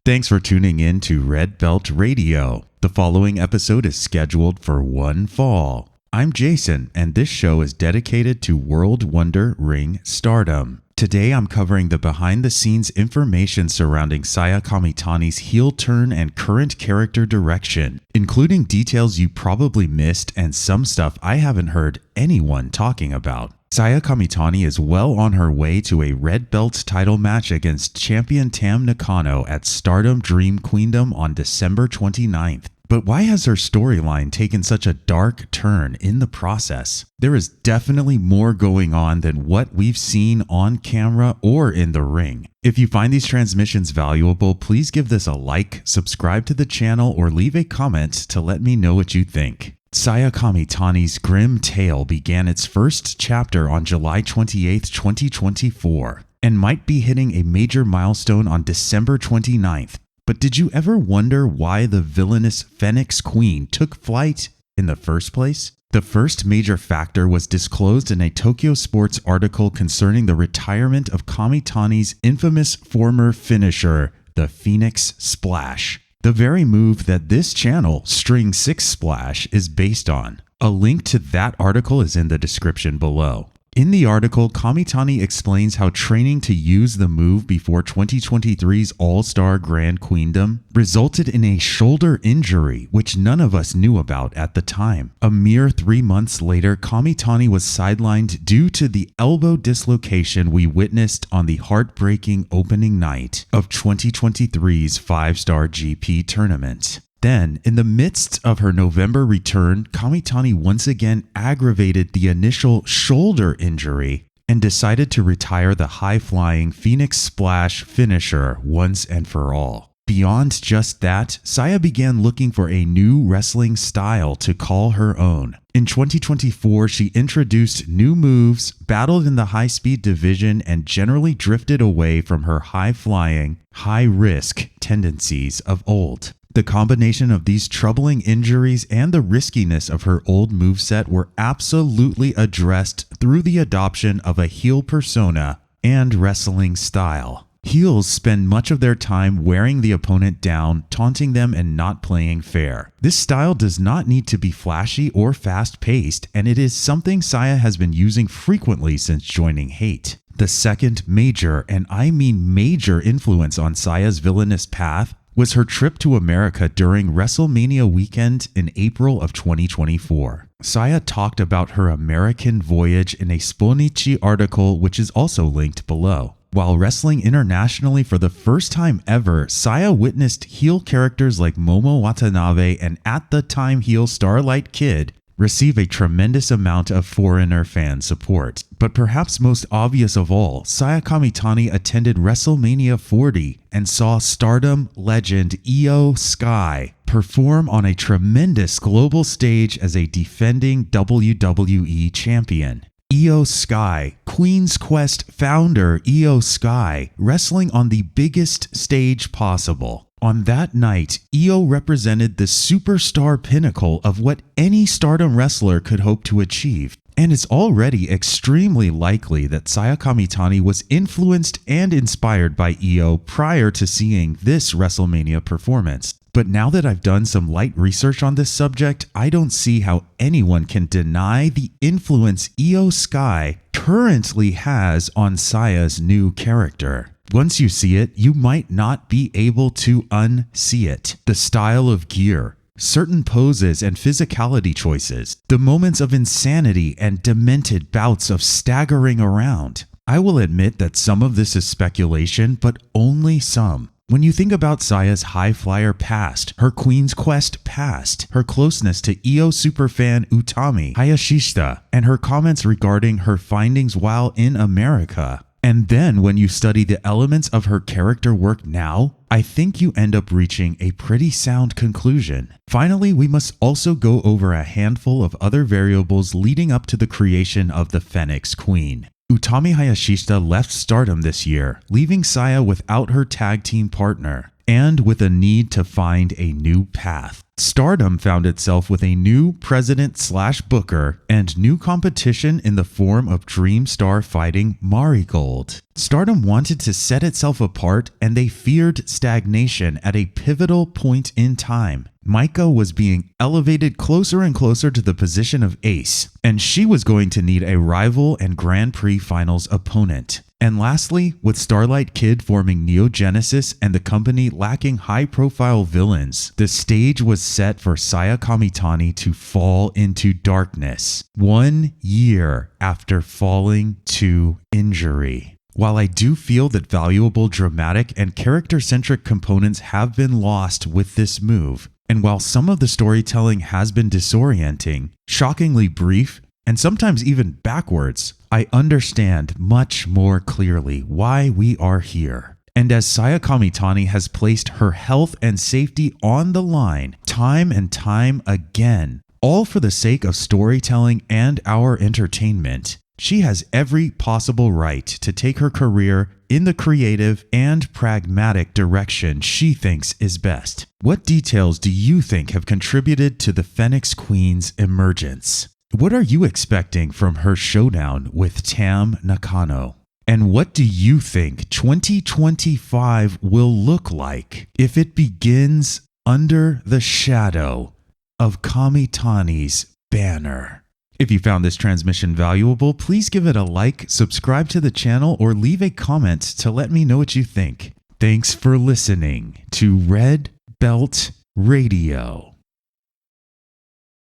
Thanks for tuning in to Red Belt Radio. The following episode is scheduled for one fall. I'm Jason, and this show is dedicated to World Wonder Ring Stardom. Today I'm covering the behind-the-scenes information surrounding Saya Kamitani's heel turn and current character direction, including details you probably missed and some stuff I haven't heard anyone talking about. Saya Kamitani is well on her way to a red belt title match against champion Tam Nakano at Stardom Dream Queendom on December 29th. But why has her storyline taken such a dark turn in the process? There is definitely more going on than what we've seen on camera or in the ring. If you find these transmissions valuable, please give this a like, subscribe to the channel, or leave a comment to let me know what you think. Saya Kamitani's grim tale began its first chapter on July 28, 2024, and might be hitting a major milestone on December 29th. But did you ever wonder why the villainous Phoenix Queen took flight in the first place? The first major factor was disclosed in a Tokyo Sports article concerning the retirement of Kamitani's infamous former finisher, the Phoenix Splash. The very move that this channel, String 6 Splash, is based on. A link to that article is in the description below. In the article, Kamitani explains how training to use the move before 2023's All-Star Grand Queendom resulted in a shoulder injury, which none of us knew about at the time. A mere 3 months later, Kamitani was sidelined due to the elbow dislocation we witnessed on the heartbreaking opening night of 2023's 5-Star GP tournament. Then, in the midst of her November return, Kamitani once again aggravated the initial shoulder injury and decided to retire the high-flying Phoenix Splash finisher once and for all. Beyond just that, Saya began looking for a new wrestling style to call her own. In 2024, she introduced new moves, battled in the high-speed division, and generally drifted away from her high-flying, high-risk tendencies of old. The combination of these troubling injuries and the riskiness of her old moveset were absolutely addressed through the adoption of a heel persona and wrestling style. Heels spend much of their time wearing the opponent down, taunting them, and not playing fair. This style does not need to be flashy or fast-paced, and it is something Saya has been using frequently since joining H.A.T.E. The second major, and I mean major, influence on Saya's villainous path was her trip to America during WrestleMania weekend in April of 2024. Saya talked about her American voyage in a Sponichi article, which is also linked below. While wrestling internationally for the first time ever, Saya witnessed heel characters like Momo Watanabe and at the time heel Starlight Kid receive a tremendous amount of foreigner fan support. But perhaps most obvious of all, Saya Kamitani attended WrestleMania 40 and saw Stardom legend Io Sky perform on a tremendous global stage as a defending WWE champion. Io Sky, Queen's Quest founder Io Sky, wrestling on the biggest stage possible. On that night, Io represented the superstar pinnacle of what any Stardom wrestler could hope to achieve. And it's already extremely likely that Saya Kamitani was influenced and inspired by Io prior to seeing this WrestleMania performance. But now that I've done some light research on this subject, I don't see how anyone can deny the influence Io Sky currently has on Saya's new character. Once you see it, you might not be able to unsee it. The style of gear, certain poses and physicality choices, the moments of insanity and demented bouts of staggering around. I will admit that some of this is speculation, but only some. When you think about Saya's high flyer past, her Queen's Quest past, her closeness to Io superfan Utami, Hayashishita, and her comments regarding her findings while in America, and then when you study the elements of her character work now, I think you end up reaching a pretty sound conclusion. Finally, we must also go over a handful of other variables leading up to the creation of the Phoenix Queen. Utami Hayashishita left Stardom this year, leaving Saya without her tag team partner. and with a need to find a new path. Stardom found itself with a new president/booker and new competition in the form of Dream Star fighting Marigold. Stardom wanted to set itself apart, and they feared stagnation at a pivotal point in time. Maika was being elevated closer and closer to the position of ace, and she was going to need a rival and Grand Prix Finals opponent. And lastly, with Starlight Kid forming Neo Genesis and the company lacking high-profile villains, the stage was set for Saya Kamitani to fall into darkness 1 year after falling to injury. While I do feel that valuable dramatic and character-centric components have been lost with this move, and while some of the storytelling has been disorienting, shockingly brief, and sometimes even backwards, I understand much more clearly why we are here. And as Saya Kamitani has placed her health and safety on the line time and time again, all for the sake of storytelling and our entertainment, she has every possible right to take her career in the creative and pragmatic direction she thinks is best. What details do you think have contributed to the Phoenix Queen's emergence? What are you expecting from her showdown with Tam Nakano? And what do you think 2025 will look like if it begins under the shadow of Kamitani's banner? If you found this transmission valuable, please give it a like, subscribe to the channel, or leave a comment to let me know what you think. Thanks for listening to Red Belt Radio.